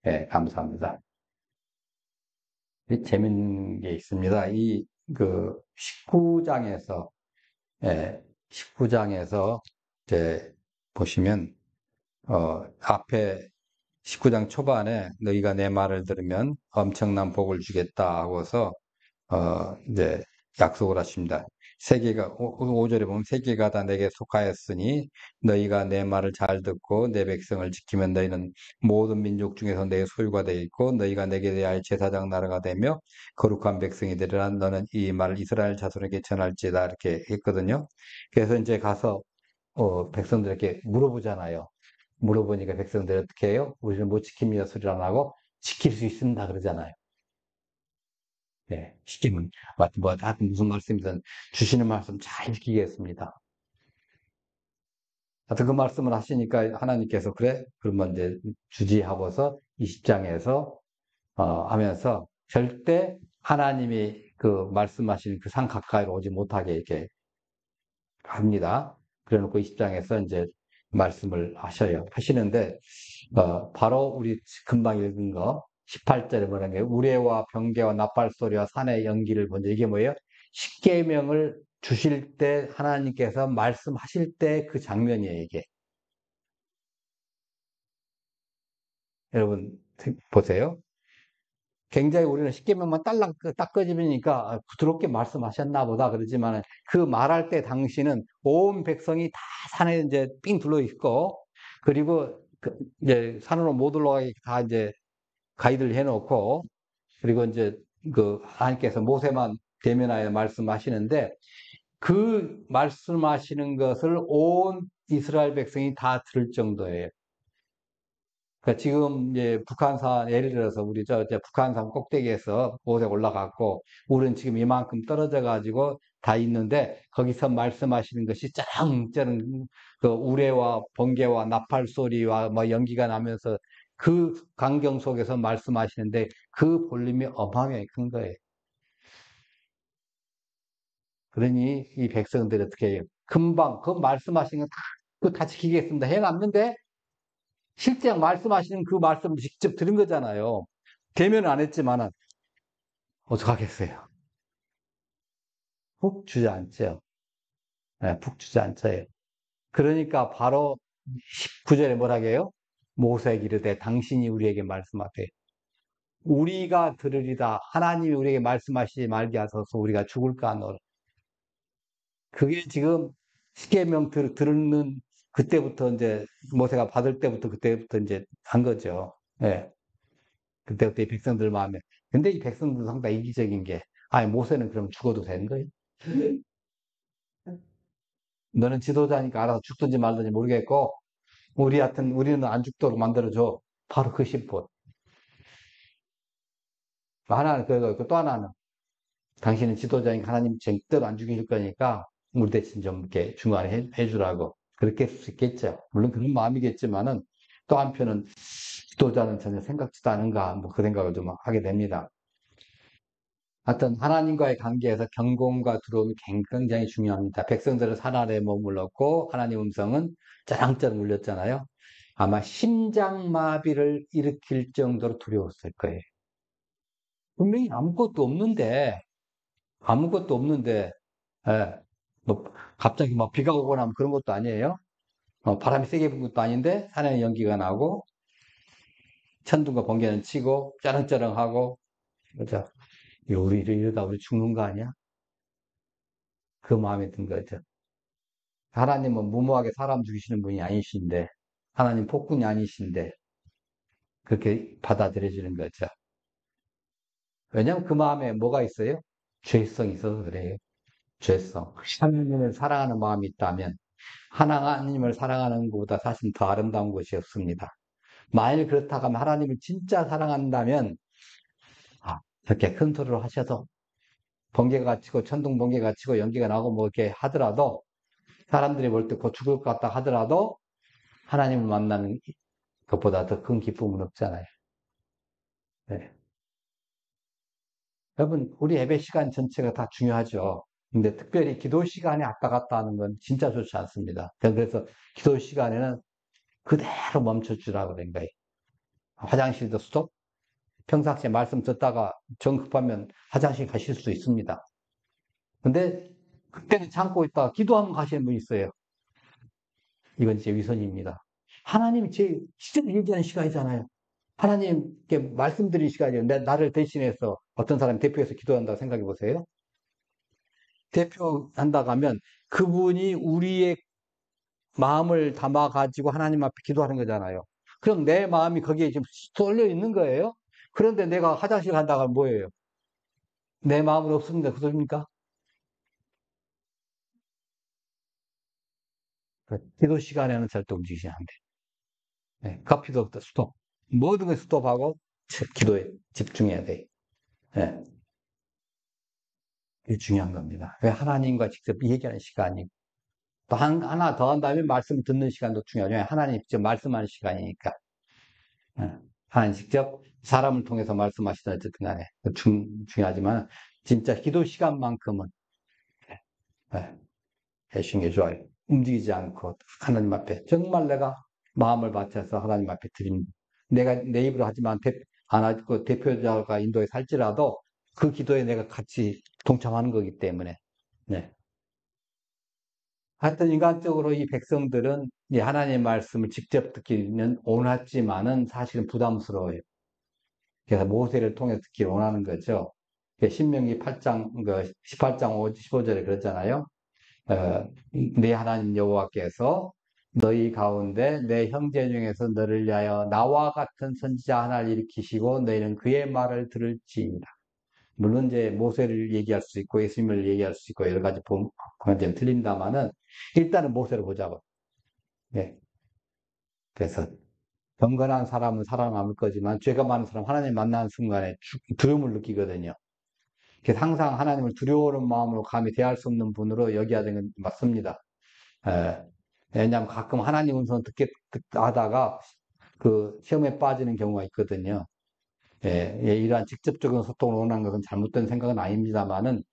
예, 감사합니다. 재밌는 게 있습니다. 그, 19장에서, 예, 19장에서, 이제, 보시면, 앞에 19장 초반에 너희가 내 말을 들으면 엄청난 복을 주겠다 하고서 이제 약속을 하십니다. 세계가 5절에 보면 세계가 다 내게 속하였으니 너희가 내 말을 잘 듣고 내 백성을 지키면 너희는 모든 민족 중에서 내 소유가 되겠고 너희가 내게 대하여 제사장 나라가 되며 거룩한 백성이 되리라. 너는 이 말을 이스라엘 자손에게 전할지다 이렇게 했거든요. 그래서 이제 가서 백성들에게 물어보잖아요. 물어보니까 백성들이 어떻게 해요? 우리는 못 지킵니다 소리를 안 하고 지킬 수 있습니다 그러잖아요. 네, 시키면 하여튼 무슨 말씀이든 주시는 말씀 잘 지키겠습니다. 하여튼 그 말씀을 하시니까 하나님께서 그래? 그러면 이제 주지하고서 20장에서 하면서 절대 하나님이 그 말씀하신 그 산 가까이로 오지 못하게 이렇게 합니다. 그래 놓고 20장에서 이제 말씀을 하시는데 바로 우리 금방 읽은 거 18절에 뭐라는 게 우레와 병개와 나팔소리와 산의 연기를 본다. 이게 뭐예요? 십계명을 주실 때 하나님께서 말씀하실 때 그 장면이에요, 이게. 여러분 보세요. 굉장히 우리는 십계명만 딸랑 딱 꺼집으니까 부드럽게 말씀하셨나 보다 그러지만 그 말할 때 당시는 온 백성이 다 산에 이제 삥 둘러 있고 그리고 이제 산으로 못 올라가게 다 이제 가이드를 해놓고 그리고 이제 그 하나님께서 모세만 대면하여 말씀하시는데 그 말씀하시는 것을 온 이스라엘 백성이 다 들을 정도예요. 그러니까 지금 이제 북한산 예를 들어서 우리 이제 북한산 꼭대기에서 모세 올라갔고 우리는 지금 이만큼 떨어져 가지고 다 있는데 거기서 말씀하시는 것이 쩌렁쩌렁 그 우레와 번개와 나팔 소리와 뭐 연기가 나면서 그 광경 속에서 말씀하시는데 그 볼륨이 어마어마하게 큰 거예요. 그러니 이 백성들이 어떻게 해요? 금방 그 말씀하신 거 다 지키겠습니다. 해놨는데 실제 말씀하시는 그 말씀을 직접 들은 거잖아요. 대면은 안 했지만은 어떡하겠어요? 푹 주저앉죠. 네, 푹 주저앉아요. 그러니까 바로 19절에 뭐라고 해요? 모세에게 이르되 당신이 우리에게 말씀하되 우리가 들으리다 하나님이 우리에게 말씀하시지 말게 하소서 우리가 죽을까 하노라. 그게 지금 십계명 들은 그때부터 이제 모세가 받을 때부터 그때부터 이제 한 거죠. 예. 그때부터 이 백성들 마음에. 근데 이 백성들도 상당히 이기적인 게, 아니, 모세는 그럼 죽어도 되는 거예요? 너는 지도자니까 알아서 죽든지 말든지 모르겠고, 우리는 안 죽도록 만들어줘. 바로 그 심보. 하나는 그거고, 또 하나는, 당신은 지도자니까 하나님 절대로 안 죽일 거니까, 우리 대신 좀 이렇게 중간에 해주라고. 그렇게 할 수 있겠죠. 물론 그런 마음이겠지만은, 또 한편은 지도자는 전혀 생각지도 않은가, 뭐 그 생각을 좀 하게 됩니다. 하여튼 하나님과의 관계에서 경공과 두려움이 굉장히 중요합니다. 백성들은 산 아래에 머물렀고 하나님 음성은 짜랑짜랑 울렸잖아요. 아마 심장마비를 일으킬 정도로 두려웠을 거예요. 분명히 아무것도 없는데 예, 뭐 갑자기 막 비가 오거나 하면 그런 것도 아니에요. 바람이 세게 부는 것도 아닌데 산에 연기가 나고 천둥과 번개는 치고 짜랑짜랑하고 그죠? 우리 이러다 우리 죽는 거 아니야? 그 마음이 든 거죠. 하나님은 무모하게 사람 죽이시는 분이 아니신데, 하나님 폭군이 아니신데, 그렇게 받아들여지는 거죠. 왜냐하면 그 마음에 뭐가 있어요? 죄성이 있어서 그래요. 죄성. 하나님을 사랑하는 마음이 있다면, 하나님을 사랑하는 것보다 사실 더 아름다운 것이 없습니다. 만일 그렇다고 하면 하나님을 진짜 사랑한다면, 저렇게 큰 소리로 하셔도, 번개가 치고, 천둥 번개가 치고, 연기가 나고 뭐 이렇게 하더라도, 사람들이 볼 때 곧 죽을 것 같다 하더라도, 하나님을 만나는 그것보다 더 큰 기쁨은 없잖아요. 네. 여러분, 우리 예배 시간 전체가 다 중요하죠. 근데 특별히 기도 시간에 왔다 갔다 하는 건 진짜 좋지 않습니다. 그래서 기도 시간에는 그대로 멈춰주라고 된 거예요. 화장실도 스톱. 평상시에 말씀 듣다가 정 급하면 화장실 가실 수 있습니다. 근데 그때는 참고 있다가 기도하면 가시는 분이 있어요. 이건 제 위선입니다. 하나님이 진짜 얘기하는 시간이잖아요. 하나님께 말씀드릴 시간이에요. 나를 대신해서 어떤 사람이 대표해서 기도한다고 생각해 보세요. 대표한다고 하면 그분이 우리의 마음을 담아가지고 하나님 앞에 기도하는 거잖아요. 그럼 내 마음이 거기에 지금 쏠려 있는 거예요. 그런데 내가 화장실 간다고 하면 뭐예요? 내 마음은 없습니다. 그 소리입니까? 기도 시간에는 절대 움직이지 않는데. 네, 커피도 없다, 스톱. 모든 걸 스톱하고 기도에 집중해야 돼. 네, 이게 중요한 겁니다. 왜 하나님과 직접 얘기하는 시간이 또 하나 더 한다면 말씀 듣는 시간도 중요하죠. 하나님 직접 말씀하는 시간이니까. 네, 하나님 직접 사람을 통해서 말씀하시든 어쨌든 간에 중요하지만 진짜 기도 시간만큼은 네, 해주신 게 좋아요. 움직이지 않고 하나님 앞에 정말 내가 마음을 바쳐서 하나님 앞에 드립니다. 내가 내 입으로 하지만 안 하고 대표자가 인도에 살지라도 그 기도에 내가 같이 동참하는 거기 때문에. 네. 하여튼 인간적으로 이 백성들은 이 하나님의 말씀을 직접 듣기는 원하지만은 사실은 부담스러워요. 그래서 모세를 통해 듣기를 원하는 거죠. 신명기 8장, 18장 15절에 그랬잖아요. 네 하나님 여호와께서 너희 가운데 내 형제 중에서 너를 위하여 나와 같은 선지자 하나를 일으키시고 너희는 그의 말을 들을지니라. 물론 이제 모세를 얘기할 수 있고 예수님을 얘기할 수 있고 여러 가지 좀 틀린다마는 일단은 모세를 보자고. 네. 그래서 경건한 사람은 살아남을 거지만 죄가 많은 사람 하나님 만나는 순간에 두려움을 느끼거든요. 그래서 항상 하나님을 두려워하는 마음으로 감히 대할 수 없는 분으로 여겨야 되는 건 맞습니다. 예. 왜냐하면 가끔 하나님 음성 하다가 그 시험에 빠지는 경우가 있거든요. 예, 이러한 직접적인 소통을 원하는 것은 잘못된 생각은 아닙니다만은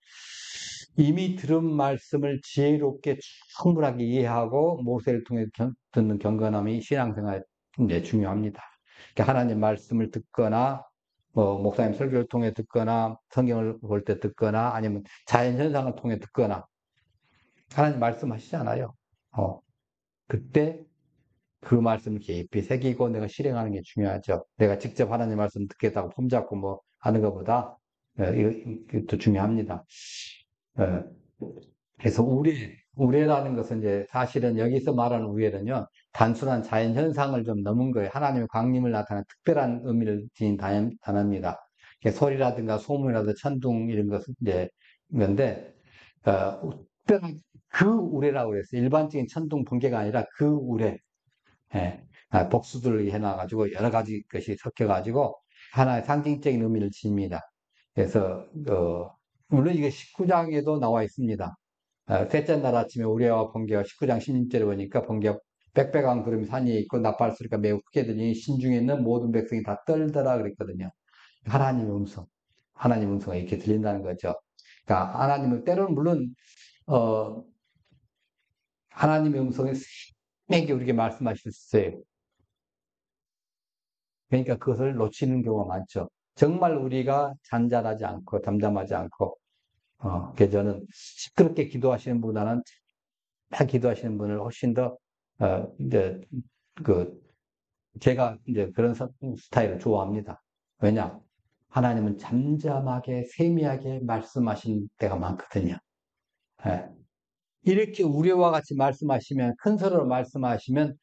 이미 들은 말씀을 지혜롭게 충분하게 이해하고 모세를 통해 듣는 경건함이 신앙생활에 이제 중요합니다. 그러니까 하나님 말씀을 듣거나 뭐 목사님 설교를 통해 듣거나 성경을 볼 때 듣거나 아니면 자연현상을 통해 듣거나 하나님 말씀하시잖아요. 그때 그 말씀을 깊이 새기고 내가 실행하는 게 중요하죠. 내가 직접 하나님 말씀 듣겠다고 폼잡고 뭐 하는 것보다 이것도 중요합니다. 어, 그래서 우레라는 것은 이제 사실은 여기서 말하는 우레는요, 단순한 자연 현상을 좀 넘은 거예요. 하나님의 광림을 나타내는 특별한 의미를 지닌 단어입니다. 소리라든가 소문이라든가 천둥 이런 것은 이제 건데 특별한 그 우레라고 그랬어요. 일반적인 천둥 번개가 아니라 그 우레. 예, 복수들을 해놔가지고 여러 가지 것이 섞여가지고 하나의 상징적인 의미를 지닙니다. 그래서 물론 이게 19장에도 나와 있습니다. 셋째 날 아침에 우레와 번개가 19장 16절에 보니까 번개가 빽빽한 구름이 산 위에 있고 나팔 소리가 매우 크게 들리니 신중에 있는 모든 백성이 다 떨더라 그랬거든요. 하나님의 음성, 하나님의 음성이 이렇게 들린다는 거죠. 그러니까 하나님은 때로는 물론 어, 하나님의 음성이 세게 우리에게 말씀하실 수 있어요. 그러니까 그것을 놓치는 경우가 많죠. 정말 우리가 잔잔하지 않고 담담하지 않고 그래서 저는 시끄럽게 기도하시는 분보다는 잘 기도하시는 분을 훨씬 더 이제 그 제가 이제 그런 스타일을 좋아합니다. 왜냐? 하나님은 잠잠하게 세미하게 말씀하신 때가 많거든요. 예. 이렇게 우리와 같이 말씀하시면 큰 소리로 말씀하시면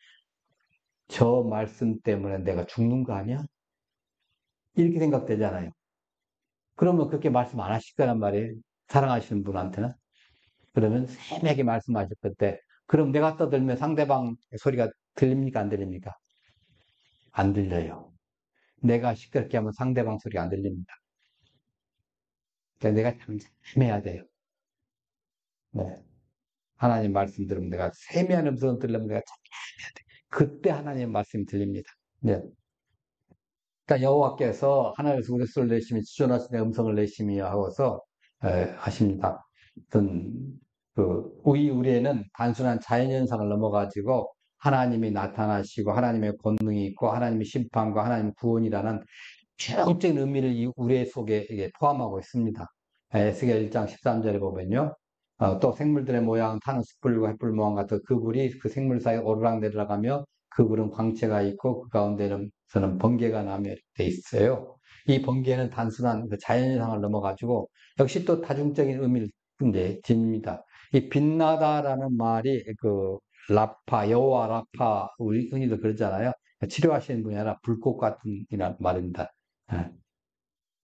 저 말씀 때문에 내가 죽는 거 아니야? 이렇게 생각되잖아요. 그러면 그렇게 말씀 안 하실 거란 말이에요. 사랑하시는 분한테는. 그러면 세밀하게 말씀하실 때, 그럼 내가 떠들면 상대방 소리가 들립니까? 안 들립니까? 안 들려요. 내가 시끄럽게 하면 상대방 소리가 안 들립니다. 그러니까 내가 잠잠해야 돼요. 네. 하나님 말씀 들으면 내가 세미한 음성 들으면 내가 잠잠해야 돼. 그때 하나님 말씀이 들립니다. 네. 그러니까 여호와께서 하나님께서 우리 소리를 내시며 지존하신 내 음성을 내시며 하고서 하십니다. 어떤 우리에는 단순한 자연현상을 넘어가지고 하나님이 나타나시고 하나님의 권능이 있고 하나님의 심판과 하나님의 구원이라는 최종적인 의미를 이 우레 속에 이게 포함하고 있습니다. 에스겔 1장 13절에 보면요. 또 생물들의 모양 타는 숯불과 횃불 모양 같은 그 불이 그 생물 사이에 오르락 내려가며 그 불은 광채가 있고 그 가운데서는 번개가 나며 이렇게 돼 있어요. 이 번개는 단순한 그 자연현상을 넘어가지고 역시 또 다중적인 의미를 이제 지닙니다. 이 빛나다라는 말이 그 라파, 여호와 라파, 우리 흔히도 그러잖아요. 치료하시는 분이 아니라 불꽃 같은 이란 말입니다. 예.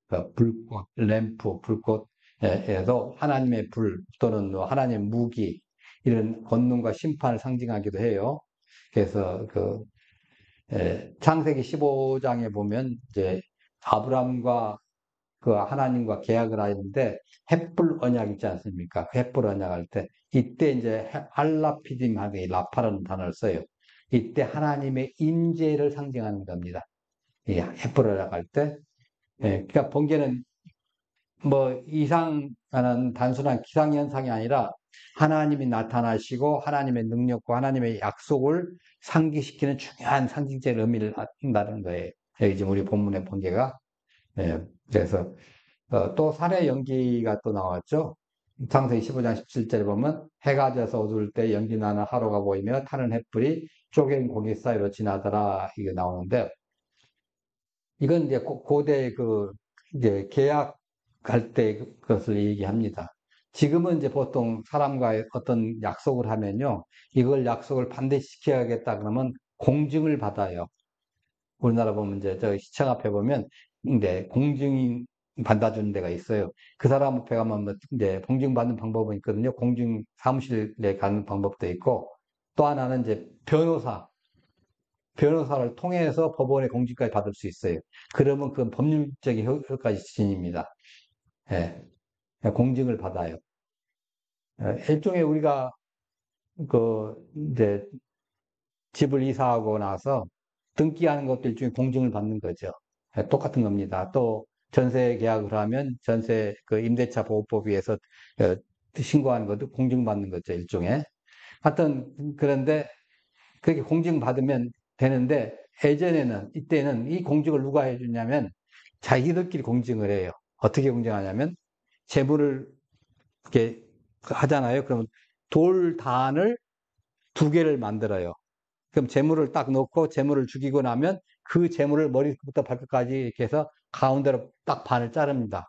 그 불꽃, 램프, 불꽃에서 하나님의 불 또는 뭐 하나님의 무기 이런 권능과 심판을 상징하기도 해요. 그래서 창세기 15장에 보면 이제 아브람과 그 하나님과 계약을 하는데 햇불 언약 있지 않습니까? 그 햇불 언약 할 때 이때 이제 알라피딤하게 라파라는 단어를 써요. 이때 하나님의 임재를 상징하는 겁니다. 이 햇불 언약 할 때. 그러니까 번개는 뭐 이상하는 단순한 기상현상이 아니라 하나님이 나타나시고 하나님의 능력과 하나님의 약속을 상기시키는 중요한 상징적 의미를 갖는다는 거예요. 여기 지금 우리 본문의 번개가. 그래서 또 살의 연기가 또 나왔죠. 창세기 15장 17절에 보면 해가 져서 어두울 때 연기 나는 하루가 보이며 타는 햇불이 쪼갠 고기 사이로 지나더라 이게 나오는데 이건 이제 고대 이제 계약할 때 그것을 얘기합니다. 지금은 이제 보통 사람과의 어떤 약속을 하면요. 이걸 약속을 반드시 지켜야겠다 그러면 공증을 받아요. 우리나라 보면 이제 저 시청 앞에 보면 이제 공증 받아주는 데가 있어요. 그 사람 앞에 가면 뭐 이제 공증 받는 방법은 있거든요. 공증 사무실에 가는 방법도 있고 또 하나는 이제 변호사를 통해서 법원의 공증까지 받을 수 있어요. 그러면 그건 법률적인 효과까지 지닙니다. 예, 공증을 받아요. 일종의 우리가 이제 집을 이사하고 나서 등기하는 것도 일종의 공증을 받는 거죠. 똑같은 겁니다. 또 전세 계약을 하면 전세 임대차 보호법에 의해서 신고하는 것도 공증받는 거죠. 일종의. 하여튼 그런데 그렇게 공증받으면 되는데 예전에는 이때는 이 공증을 누가 해주냐면 자기들끼리 공증을 해요. 어떻게 공증하냐면 재물을 이렇게 하잖아요. 그러면 돌단을 두 개를 만들어요. 그럼 재물을 딱 넣고 재물을 죽이고 나면 그 재물을 머리부터 발끝까지 이렇게 해서 가운데로 딱 반을 자릅니다.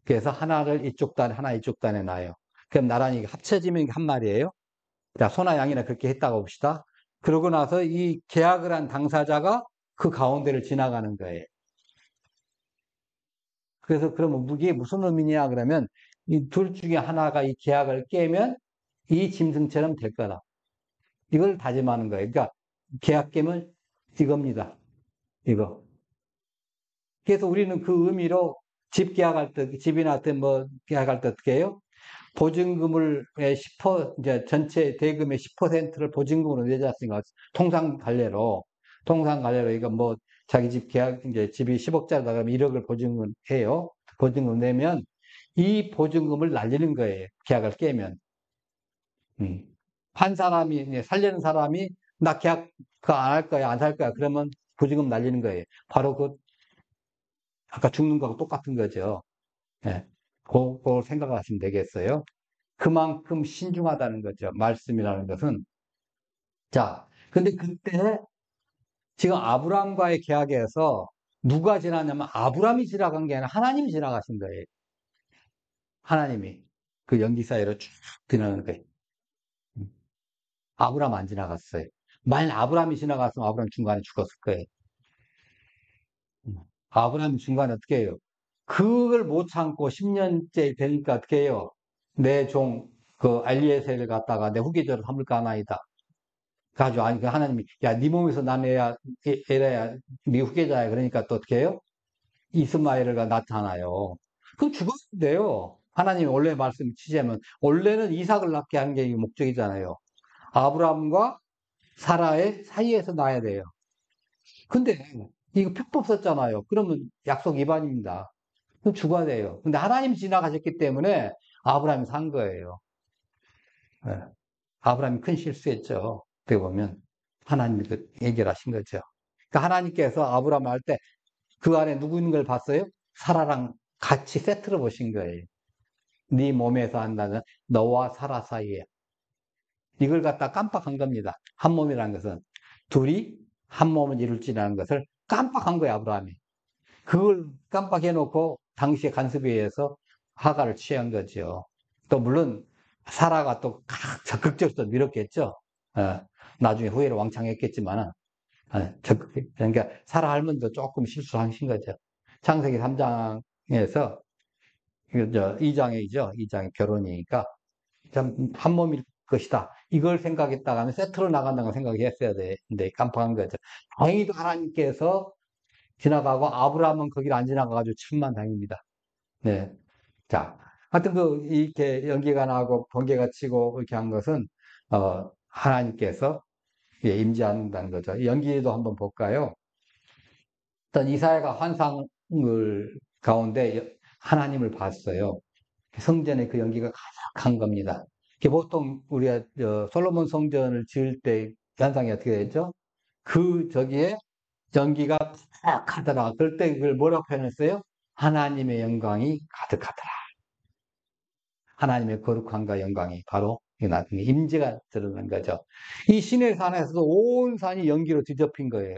그래서 하나를 이쪽 단에 하나 이쪽 단에 놔요. 그럼 나란히 합쳐지면 한 마리예요. 자, 소나 양이나 그렇게 했다고 봅시다. 그러고 나서 이 계약을 한 당사자가 그 가운데를 지나가는 거예요. 그래서 그러면 이게 무슨 의미냐 그러면 이 둘 중에 하나가 이 계약을 깨면 이 짐승처럼 될 거다. 이걸 다짐하는 거예요. 그러니까 계약 깨면 이겁니다. 이거. 그래서 우리는 그 의미로 집 계약할 때, 집이나 뭐 계약할 때 어떻게 해요? 보증금을 10%, 이제 전체 대금의 10%를 보증금으로 내지 않습니까? 통상 관례로, 이거 뭐, 자기 집 계약, 이제 집이 10억짜리다 그러면 1억을 보증금 해요. 보증금 내면 이 보증금을 날리는 거예요. 계약을 깨면. 음. 한 사람이, 살려는 사람이 나 계약 그거 안 할 거야, 안 살 거야. 그러면 보증금 날리는 거예요. 바로 아까 죽는 거하고 똑같은 거죠. 예. 그걸 생각하시면 되겠어요. 그만큼 신중하다는 거죠. 말씀이라는 것은. 자, 근데 그때 지금 아브라함과의 계약에서 누가 지나냐면 아브라함이 지나간 게 아니라 하나님이 지나가신 거예요. 하나님이 그 연기 사이로 쭉 지나가는 거예요. 아브라함 안 지나갔어요. 만약 아브라함이 지나갔으면 아브라함 중간에 죽었을 거예요. 아브라함 중간에 어떻게 해요? 그걸 못 참고 10년째 되니까 어떻게 해요? 내 종, 알리에셀을 갖다가 내 후계자로 삼을까 하나이다. 가지고, 아니, 그 하나님이, 야, 네 몸에서 난 애라야, 네 후계자야. 그러니까 또 어떻게 해요? 이스마엘가 나타나요. 그럼 죽어도 돼요. 하나님이 원래 말씀 취지하면, 원래는 이삭을 낳게 하는 게 목적이잖아요. 아브라함과 사라의 사이에서 낳아야 돼요. 근데, 이거 표법 썼잖아요. 그러면 약속 위반입니다. 그럼 죽어야 돼요. 근데 하나님이 지나가셨기 때문에 아브라함이 산 거예요. 예. 아브라함이 큰 실수했죠. 어떻게 보면 하나님이 그 해결하신 거죠. 그러니까 하나님께서 아브라함 할 때 그 안에 누구 있는 걸 봤어요? 사라랑 같이 세트로 보신 거예요. 네 몸에서 한다는 너와 사라 사이에. 이걸 갖다 깜빡한 겁니다. 한 몸이라는 것은 둘이 한 몸을 이룰지라는 것을 깜빡한 거예요, 아브라함이. 그걸 깜빡해놓고 당시에 간섭에 의해서 하가를 취한 거죠. 또 물론 사라가 또 적극적으로 밀었겠죠. 어, 나중에 후회를 왕창 했겠지만은 적극, 그러니까 사라 할머니도 조금 실수하신 거죠. 창세기 3장에서 2장이죠. 2장의 결혼이니까 참 한 몸일 것이다. 이걸 생각했다가 하면 세트로 나간다고 생각했어야 되는데 깜빡한 거죠. 다행히도 하나님께서 지나가고 아브라함은 거기를 안 지나가가지고 천만다행입니다. 네. 자, 하여튼 이렇게 연기가 나고 번개가 치고 이렇게 한 것은 하나님께서 임재한다는 거죠. 연기도 한번 볼까요? 일단 이사야가 환상을 가운데 하나님을 봤어요. 성전의 그 연기가 가득한 겁니다. 보통 우리가 솔로몬 성전을 지을 때 현상이 어떻게 되죠? 저기에 연기가 가득하더라. 그럴 때 그걸 뭐라고 표현했어요? 하나님의 영광이 가득하더라. 하나님의 거룩함과 영광이 바로 나중에 임재가 드러난 거죠. 이 시내 산에서도 온 산이 연기로 뒤덮인 거예요.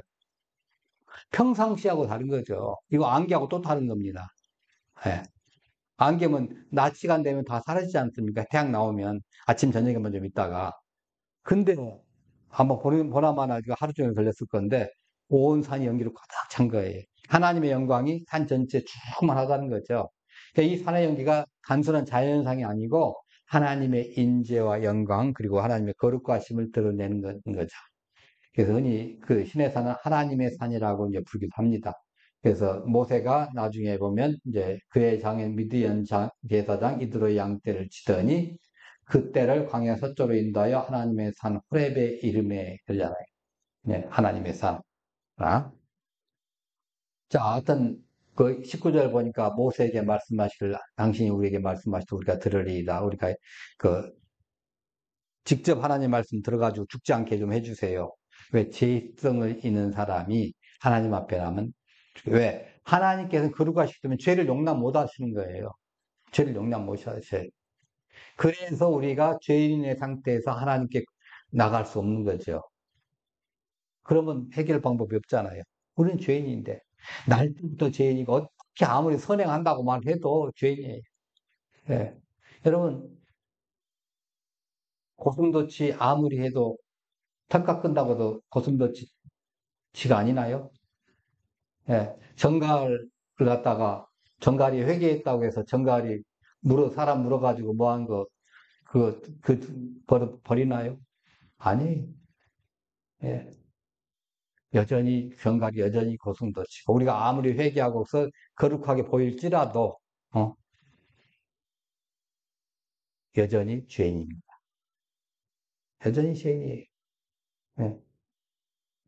평상시하고 다른 거죠. 이거 안개하고 또 다른 겁니다. 예. 안개면 낮 시간 되면 다 사라지지 않습니까? 태양 나오면 아침 저녁에만 좀 있다가. 근데 한번 보나마나 하루 종일 걸렸을 건데 온 산이 연기로 가득 찬 거예요. 하나님의 영광이 산 전체에 충만하다는 거죠. 그러니까 이 산의 연기가 단순한 자연현상이 아니고 하나님의 인재와 영광 그리고 하나님의 거룩하심을 드러내는 거죠. 그래서 흔히 그 신의 산은 하나님의 산이라고 이제 부르기도 합니다. 그래서 모세가 나중에 보면 이제 그의 장인 미디안 제사장 이드로의 양떼를 치더니 그때를 광야 서쪽으로 인도하여 하나님의 산 호렙의 이름에 그러잖아요. 네, 하나님의 산. 아? 자, 하여튼 그 19절 보니까 모세에게 말씀하시길 당신이 우리에게 말씀하시되 우리가 들으리이다. 우리가 그 직접 하나님 말씀 들어가지고 죽지 않게 좀 해주세요. 왜 죄성을 있는 사람이 하나님 앞에 나면 왜 하나님께서는 거룩하시기 때문에 죄를 용납 못 하시는 거예요. 죄를 용납 못 하셔요. 그래서 우리가 죄인의 상태에서 하나님께 나갈 수 없는 거죠. 그러면 해결 방법이 없잖아요. 우리는 죄인인데 날 때부터 죄인이고 어떻게 아무리 선행한다고 말해도 죄인이에요. 예. 여러분 고슴도치 아무리 해도 턱 깎은다고도 고슴도치가 아니나요? 예. 정갈을 갖다가 정갈이 회개했다고 해서 정갈이 사람 물어가지고 뭐 한 거, 버리나요? 아니에요. 예. 여전히, 정갈이 여전히 고슴도치고, 우리가 아무리 회개하고서 거룩하게 보일지라도, 어, 여전히 죄인입니다. 여전히 죄인이에요. 예.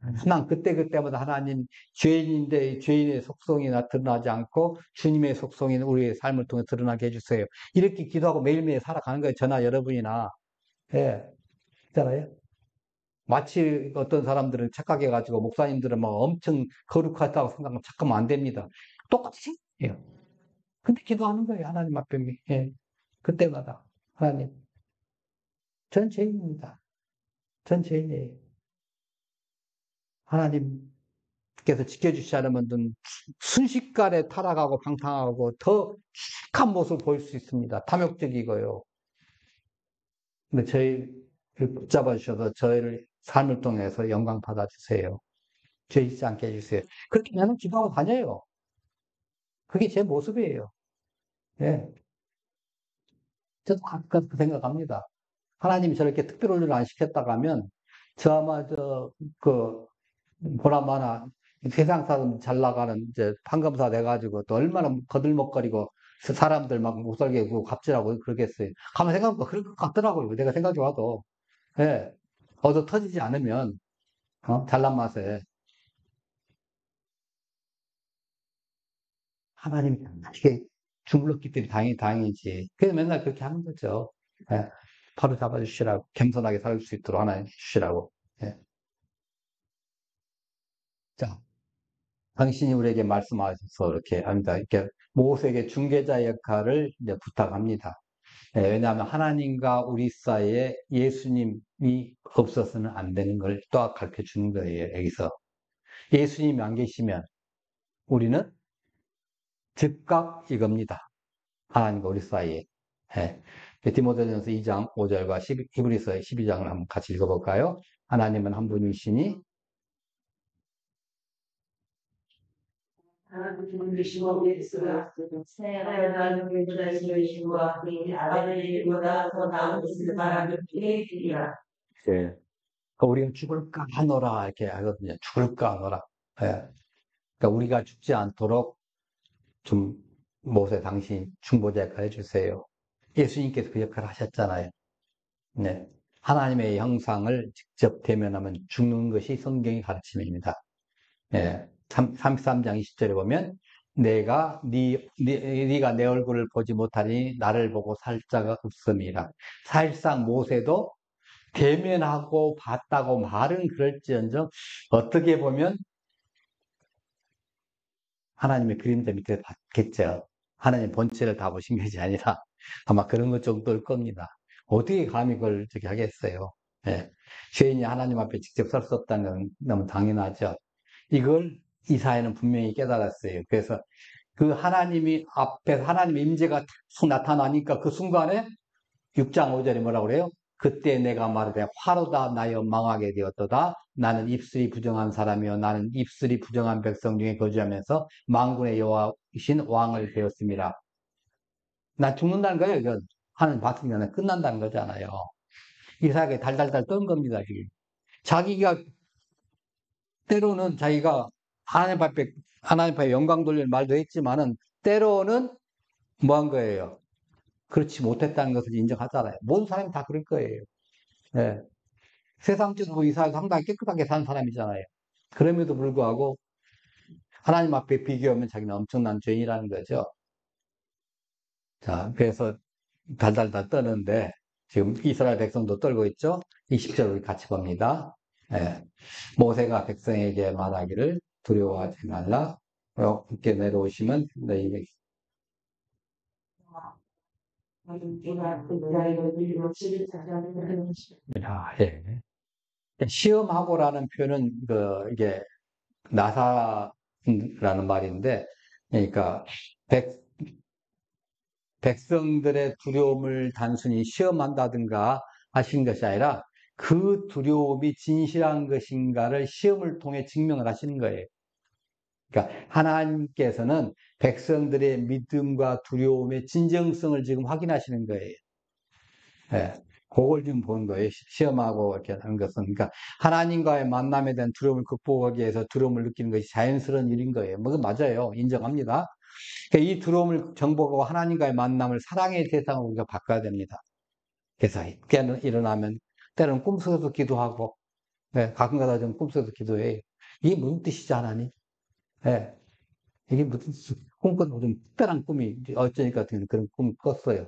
하나 그때마다 하나님 죄인인데 죄인의 속성이 드러나지 않고 주님의 속성이 우리의 삶을 통해 드러나게 해주세요. 이렇게 기도하고 매일매일 살아가는 거예요. 저나 여러분이나. 예. 있잖아요. 마치 어떤 사람들은 착각해가지고 목사님들은 막 엄청 거룩하다고 생각하면 착하면 안 됩니다. 똑같이 해요. 근데 기도하는 거예요. 하나님 앞에. 예. 그때마다. 하나님. 전 죄인입니다. 전 죄인이에요. 하나님께서 지켜주시지 않으면 순식간에 타락하고 방탕하고 더 추악한 모습을 보일 수 있습니다. 탐욕적이고요. 근데 저희를 붙잡아 주셔서 저희를 삶을 통해서 영광 받아주세요. 죄 있지 않게 해주세요. 그렇게 나는 기도하고 다녀요. 그게 제 모습이에요. 예. 저도 가끔 그 생각합니다. 하나님이 저렇게 특별 훈련을 안 시켰다고 하면, 저 아마 보나마나 세상 사람 잘 나가는 이제 판검사 돼가지고 또 얼마나 거들먹거리고 사람들 막 못살게 구고 갑질하고 그러겠어요. 가만 생각해보니까 그럴 것 같더라고요. 내가 생각해 봐도. 예. 얻어 터지지 않으면, 잘난 맛에. 하나님이 이렇게 주물렀기 때문에 다행이지. 그래서 맨날 그렇게 하는 거죠. 예. 바로 잡아주시라고. 겸손하게 살 수 있도록 하나님 주시라고. 예. 자, 당신이 우리에게 말씀하셔서 이렇게 합니다. 이렇게 모세에게 중개자 역할을 이제 부탁합니다. 예, 왜냐하면 하나님과 우리 사이에 예수님이 없어서는 안 되는 걸 또 가르쳐 주는 거예요, 여기서. 예수님이 안 계시면 우리는 즉각 이겁니다. 하나님과 우리 사이에. 예. 디모데전서 2장 5절과 히브리서 12장을 한번 같이 읽어볼까요? 하나님은 한 분이시니 하나님은 계시고 예수가 새하얀 그보다 지으시고 아들보다 더 나은 것을 바라는 계획이라. 예. 그러니까 우리가 죽을까 하노라 이렇게 하거든요. 죽을까 하노라. 예. 그러니까 우리가 죽지 않도록 좀 모세 당신 중보자 역할 해주세요. 예수님께서 그 역할을 하셨잖아요. 네. 하나님의 형상을 직접 대면하면 죽는 것이 성경의 가르침입니다. 예. 33장 20절에 보면 네가 내 얼굴을 보지 못하니 나를 보고 살 자가 없음이라. 사실상 모세도 대면하고 봤다고 말은 그럴지언정 어떻게 보면 하나님의 그림자 밑에 봤겠죠. 하나님 본체를 다 보신 것이 아니라 아마 그런 것 정도일 겁니다. 어떻게 감히 그걸 저기 하겠어요. 예. 죄인이 하나님 앞에 직접 설 수 없다는 건 너무 당연하죠. 이걸 이사야는 분명히 깨달았어요. 그래서 그 하나님이 앞에서 하나님의 임재가 탁 나타나니까 그 순간에 6장 5절에 뭐라고 그래요? 그때 내가 말하되 화로다 나여 망하게 되었도다. 나는 입술이 부정한 사람이요 나는 입술이 부정한 백성 중에 거주하면서 만군의 여호와이신 왕을 되었습니다. 나 죽는다는 거예요. 이건 하나님 봤으면 끝난다는 거잖아요. 이사야가 달달달 떤 겁니다. 지금. 자기가 때로는 자기가 하나님 앞에 영광 돌릴 말도 했지만은 때로는 뭐 한 거예요? 그렇지 못했다는 것을 인정하잖아요. 모든 사람이 다 그럴 거예요. 예. 세상적으로 이사야도 상당히 깨끗하게 산 사람이잖아요. 그럼에도 불구하고 하나님 앞에 비교하면 자기는 엄청난 죄인이라는 거죠. 자, 그래서 달달달 떠는데 지금 이스라엘 백성도 떨고 있죠. 20절 우리 같이 봅니다. 예. 모세가 백성에게 말하기를 두려워하지 말라. 이렇게 내려오시면 너희에게 예. 시험하고라는 표현은 이게 나사라는 말인데, 그러니까 백성들의 두려움을 단순히 시험한다든가 하신 것이 아니라 그 두려움이 진실한 것인가를 시험을 통해 증명을 하시는 거예요. 그러니까 하나님께서는 백성들의 믿음과 두려움의 진정성을 지금 확인하시는 거예요. 예. 그걸 지금 보는 거예요. 시험하고 이렇게 하는 것은. 그러니까 하나님과의 만남에 대한 두려움을 극복하기 위해서 두려움을 느끼는 것이 자연스러운 일인 거예요. 뭐, 맞아요. 인정합니다. 그러니까 이 두려움을 정복하고 하나님과의 만남을 사랑의 대상으로 우리가 바꿔야 됩니다. 그래서 깨는 일어나면 때로는 꿈속에서 기도하고, 예, 가끔가다 좀 꿈속에서 기도해요. 이게 무슨 뜻이지, 하나님? 예, 이게 무슨 꿈꿔도 좀 특별한 꿈이 어쩌니까 그런 꿈을 꿨어요.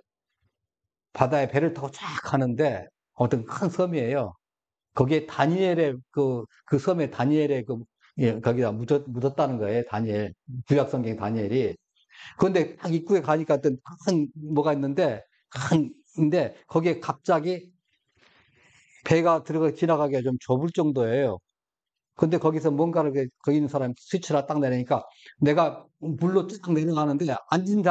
바다에 배를 타고 쫙 가는데 어떤 큰 섬이에요. 거기에 다니엘의 그 섬에 다니엘의 예, 거기다 묻었다는 거예요. 다니엘. 구약 성경 다니엘이. 그런데 딱 입구에 가니까 어떤 큰 뭐가 있는데 큰인데 거기에 갑자기 배가 지나가기가 좀 좁을 정도예요. 근데 거기서 뭔가를 거기 있는 사람이 스위치를 딱 내리니까 내가 물로 쭉 내려가는데 앉은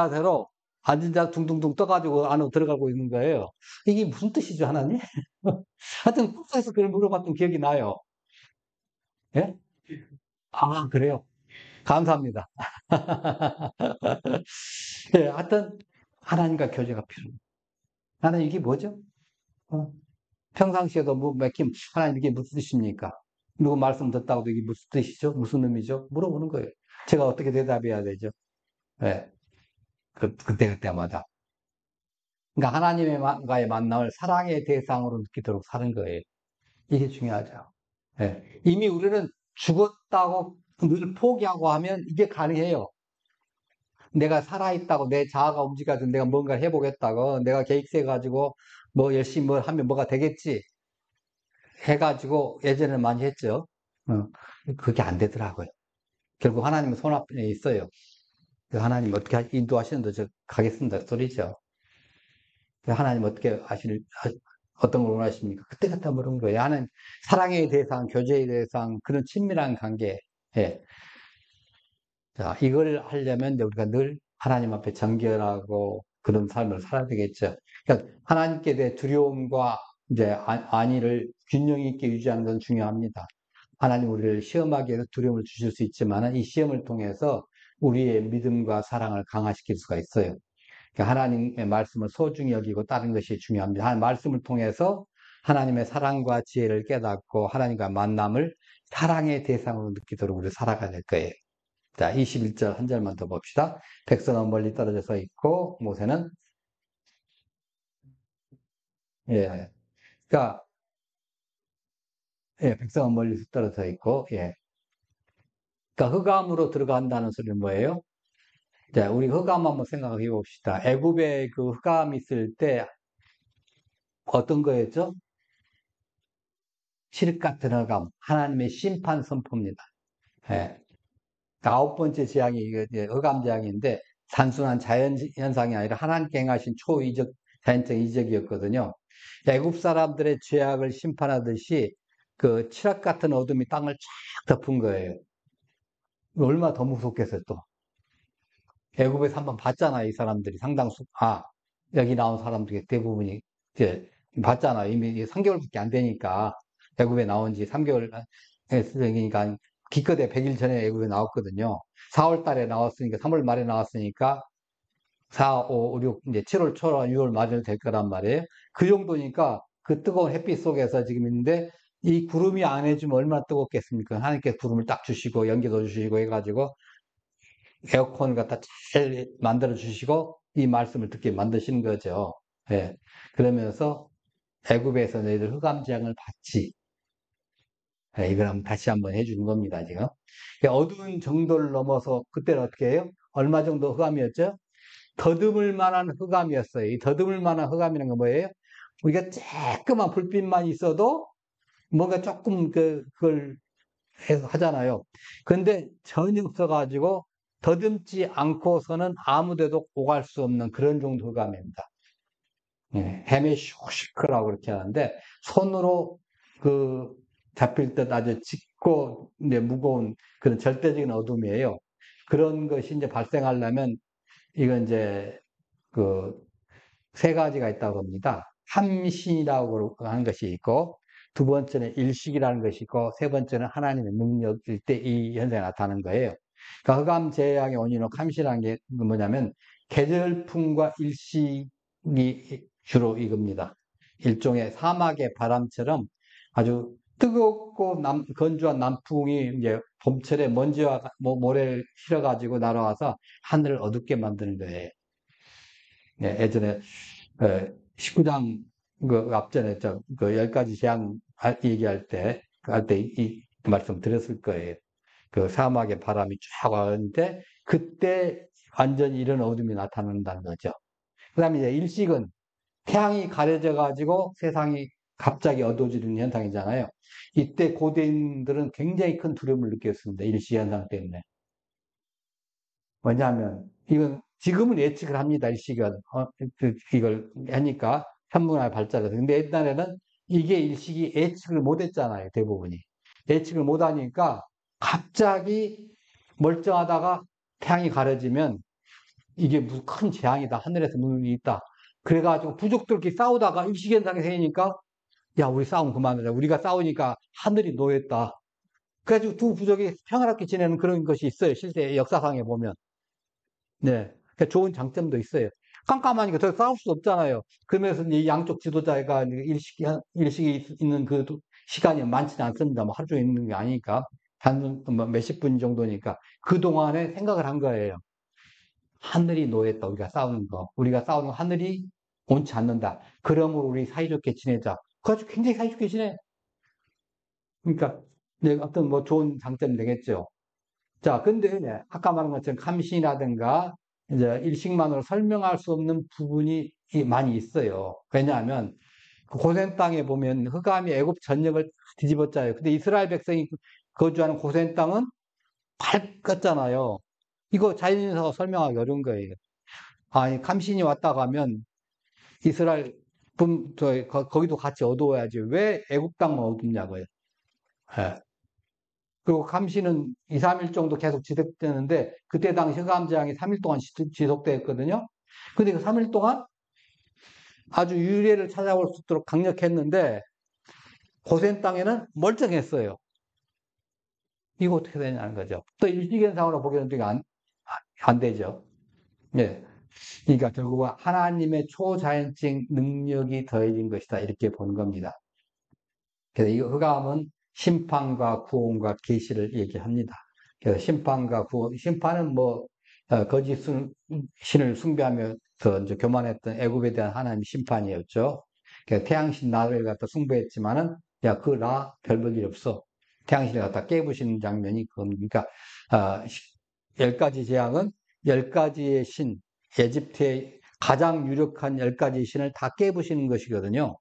자 둥둥둥 떠가지고 안으로 들어가고 있는 거예요. 이게 무슨 뜻이죠, 하나님? 하여튼 국사에서 그걸 물어봤던 기억이 나요. 예? 아, 그래요. 감사합니다. 예, 하여튼 하나님과 교제가 필요합니다. 하나님 이게 뭐죠? 어, 평상시에도 뭐 맥힘 하나님 이게 무슨 뜻입니까? 누구 말씀 듣다고도 이게 무슨 뜻이죠? 무슨 의미죠? 물어보는 거예요. 제가 어떻게 대답해야 되죠? 예, 그때마다. 그러니까 하나님과의 만남을 사랑의 대상으로 느끼도록 사는 거예요. 이게 중요하죠. 예. 이미 우리는 죽었다고 늘 포기하고 하면 이게 가능해요. 내가 살아있다고 내 자아가 움직여서 내가 뭔가 해보겠다고 내가 계획 세가지고 뭐 열심히 뭘 하면 뭐가 되겠지. 해가지고 예전에 많이 했죠. 그게 안 되더라고요. 결국 하나님은 손 앞에 있어요. 하나님 어떻게 인도하시는데 저 가겠습니다. 소리죠. 하나님 어떻게 어떤 걸 원하십니까? 그때 갖다 물은 거예요. 하나님, 사랑의 대상, 교제의 대상, 그런 친밀한 관계. 예. 자, 이걸 하려면 이제 우리가 늘 하나님 앞에 정결하고 그런 삶을 살아야 되겠죠. 그러니까 하나님께 대해 두려움과 이제 안위를 균형 있게 유지하는 건 중요합니다. 하나님 우리를 시험하기 위해서 두려움을 주실 수 있지만 이 시험을 통해서 우리의 믿음과 사랑을 강화시킬 수가 있어요. 그러니까 하나님의 말씀을 소중히 여기고 따르는 것이 중요합니다. 하나님 말씀을 통해서 하나님의 사랑과 지혜를 깨닫고 하나님과 만남을 사랑의 대상으로 느끼도록 우리 살아가야 될 거예요. 자, 21절 한 절만 더 봅시다. 백성은 멀리 떨어져서 있고 모세는 예, 그러니까 백성은 멀리 떨어져 있고 그러니까 흑암으로 들어간다는 소리는 뭐예요? 자, 우리 흑암 한번 생각해 봅시다. 애굽에 그 흑암 있을 때 어떤 거였죠? 칠흑 같은 흑암, 하나님의 심판 선포입니다. 예. 아홉 번째 재앙이 이제 흑암 재앙인데 단순한 자연 현상이 아니라 하나님께 행하신 초이적 자연적 이적이었거든요. 애굽 사람들의 죄악을 심판하듯이 그 칠흑 같은 어둠이 땅을 쫙 덮은 거예요. 얼마나 더 무섭겠어요, 또. 애굽에서 한번 봤잖아요, 이 사람들이 상당수. 여기 나온 사람들이 대부분이 이제 봤잖아요. 이미 3개월밖에 안 되니까. 애굽에 나온 지 3개월 했으니까 기껏해 100일 전에 애굽에 나왔거든요. 4월 달에 나왔으니까 3월 말에 나왔으니까 4, 5, 5, 6 이제 7월 초나 6월 말에 될 거란 말이에요. 그 정도니까 그 뜨거운 햇빛 속에서 지금 있는데 이 구름이 안 해주면 얼마나 뜨겁겠습니까? 하나님께 구름을 딱 주시고 연기도 주시고 해가지고 에어컨 갖다 잘 만들어 주시고 이 말씀을 듣게 만드시는 거죠. 예. 그러면서 애굽에서 너희들 흑암재앙을 받지. 이걸 한번 다시 한번 해주는 겁니다, 지금. 어두운 정도를 넘어서 그때는 어떻게 해요? 얼마 정도 흑암이었죠? 더듬을 만한 흑암이었어요. 이 더듬을 만한 흑암이라는 건 뭐예요? 우리가 쬐끄만 불빛만 있어도 뭔가 조금 그걸 해서 하잖아요. 근데 전혀 없어가지고 더듬지 않고서는 아무데도 오갈 수 없는 그런 정도 흑암입니다. 헤메슈크라고 그렇게 하는데 손으로 그 잡힐 듯 아주 짙고 이제 무거운 그런 절대적인 어둠이에요. 그런 것이 이제 발생하려면 이건 이제 그 세 가지가 있다고 합니다. 함신이라고 하는 것이 있고 두 번째는 일식이라는 것이 있고 세 번째는 하나님의 능력일 때 이 현상이 나타나는 거예요. 그러니까 흑암 재앙의 원인은 함신이라는 게 뭐냐면 계절풍과 일식이 주로 이겁니다. 일종의 사막의 바람처럼 아주 뜨겁고 건조한 남풍이 이제 봄철에 먼지와 모래를 실어가지고 날아와서 하늘을 어둡게 만드는 거예요. 예전에 19장 그 앞전에 그 10가지 재앙 얘기할 때 이 말씀 드렸을 거예요. 그 사막의 바람이 쫙 와는데 그때 완전히 이런 어둠이 나타난다는 거죠. 그 다음에 이제 일식은 태양이 가려져 가지고 세상이 갑자기 어두워지는 현상이잖아요. 이때 고대인들은 굉장히 큰 두려움을 느꼈습니다. 일시 현상 때문에. 왜냐하면 이건 지금은 예측을 합니다. 일시가 이걸 하니까 현문화에 발달해서. 근데 옛날에는 이게 일식이 예측을 못했잖아요. 대부분이 예측을 못하니까 갑자기 멀쩡하다가 태양이 가려지면 이게 무슨 큰 재앙이다. 하늘에서 문이 있다. 그래가지고 부족들끼리 싸우다가 일시현상이 생기니까 야 우리 싸움 그만하자. 우리가 싸우니까 하늘이 노였다. 그래가지고 두 부족이 평화롭게 지내는 그런 것이 있어요. 실제 역사상에 보면. 네. 그러니까 좋은 장점도 있어요. 깜깜하니까 더 싸울 수 없잖아요. 그러면서 이 양쪽 지도자가 일식이 있는 그 시간이 많지는 않습니다. 뭐 하루 종일 있는 게 아니니까. 단 몇십 분 정도니까. 그동안에 생각을 한 거예요. 하늘이 노했다. 우리가 싸우는 거. 우리가 싸우는 거 하늘이 옳지 않는다. 그러므로 우리 사이좋게 지내자. 그래가지고 굉장히 사이좋게 지내. 그러니까, 네, 어떤 뭐 좋은 장점이 되겠죠. 자, 근데 아까 말한 것처럼 감신이라든가 이제 일식만으로 설명할 수 없는 부분이 많이 있어요. 왜냐하면 그 고센 땅에 보면 흑암이 애굽 전역을 뒤집었잖아요. 근데 이스라엘 백성이 거주하는 고센 땅은 밝았잖아요. 이거 자연인사가 설명하기 어려운 거예요. 아니, 감신이 왔다 가면 이스라엘 거기도 같이 어두워야지. 왜 애국 땅만 어둡냐고요. 예. 그리고 감시는 2, 3일 정도 계속 지속되는데 그때 당시 흑암재앙이 3일 동안 지속되었거든요. 근데 그 3일 동안 아주 유례를 찾아볼 수 있도록 강력했는데 고센 땅에는 멀쩡했어요. 이거 어떻게 되냐는 거죠. 또 일시現상으로 보기에는 되게 안 되죠. 예. 그러니까 결국은 하나님의 초자연적 능력이 더해진 것이다. 이렇게 보는 겁니다. 그래서 이 흑암은 심판과 구원과 계시를 얘기합니다. 그래서 심판과 구원, 심판은 뭐 거짓 신을 숭배하며 이제 교만했던 애굽에 대한 하나님의 심판이었죠. 그래서 태양신 나를 갖다 숭배했지만은 야, 그 나 별 볼 일 없어. 태양신을 갖다 깨부시는 장면이 그겁니다. 그러니까 10가지 재앙은 10가지의 신, 에집트의 가장 유력한 10가지 신을 다 깨부시는 것이거든요.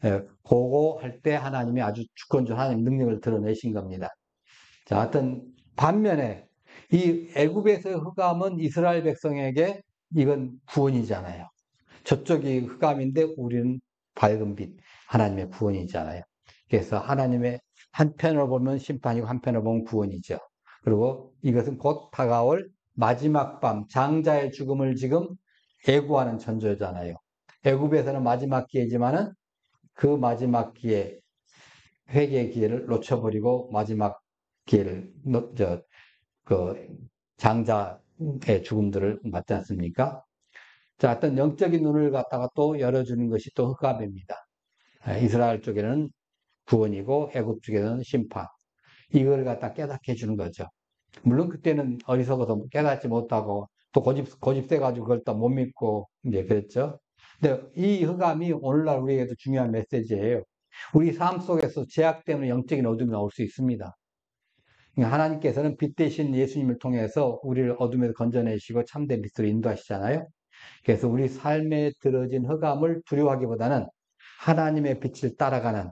예, 그거 할 때 하나님이 아주 주권적 하나님 능력을 드러내신 겁니다. 자, 하여튼 반면에 이 애굽에서의 흑암은 이스라엘 백성에게 이건 구원이잖아요. 저쪽이 흑암인데 우리는 밝은 빛, 하나님의 구원이잖아요. 그래서 하나님의 한편으로 보면 심판이고 한편으로 보면 구원이죠. 그리고 이것은 곧 다가올 마지막 밤, 장자의 죽음을 지금 예고하는 전조잖아요. 애굽에서는 마지막 기회지만은 그 마지막 기회, 회개의 기회를 놓쳐버리고 마지막 기회를, 장자의 죽음들을 맞지 않습니까? 자, 어떤 영적인 눈을 갖다가 또 열어주는 것이 또 흑암입니다. 이스라엘 쪽에는 구원이고 애굽 쪽에는 심판. 이걸 갖다 깨닫게 해주는 거죠. 물론 그때는 어리석어서 깨닫지 못하고 또 고집돼가지고 그걸 또 못 믿고 이제 그랬죠. 근데 이 흑암이 오늘날 우리에게도 중요한 메시지예요. 우리 삶 속에서 제약 때문에 영적인 어둠이 나올 수 있습니다. 하나님께서는 빛 대신 예수님을 통해서 우리를 어둠에서 건져내시고 참된 빛으로 인도하시잖아요. 그래서 우리 삶에 들어진 흑암을 두려워하기보다는 하나님의 빛을 따라가는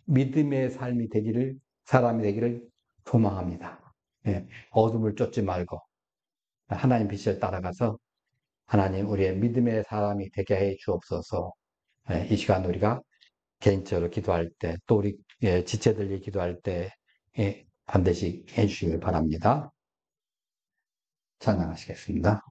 믿음의 사람이 되기를 소망합니다. 예, 어둠을 쫓지 말고 하나님 빛을 따라가서 하나님 우리의 믿음의 사람이 되게 해 주옵소서. 예, 이 시간 우리가 개인적으로 기도할 때 또 우리 지체들이 기도할 때 반드시 해주시길 바랍니다. 찬양하시겠습니다.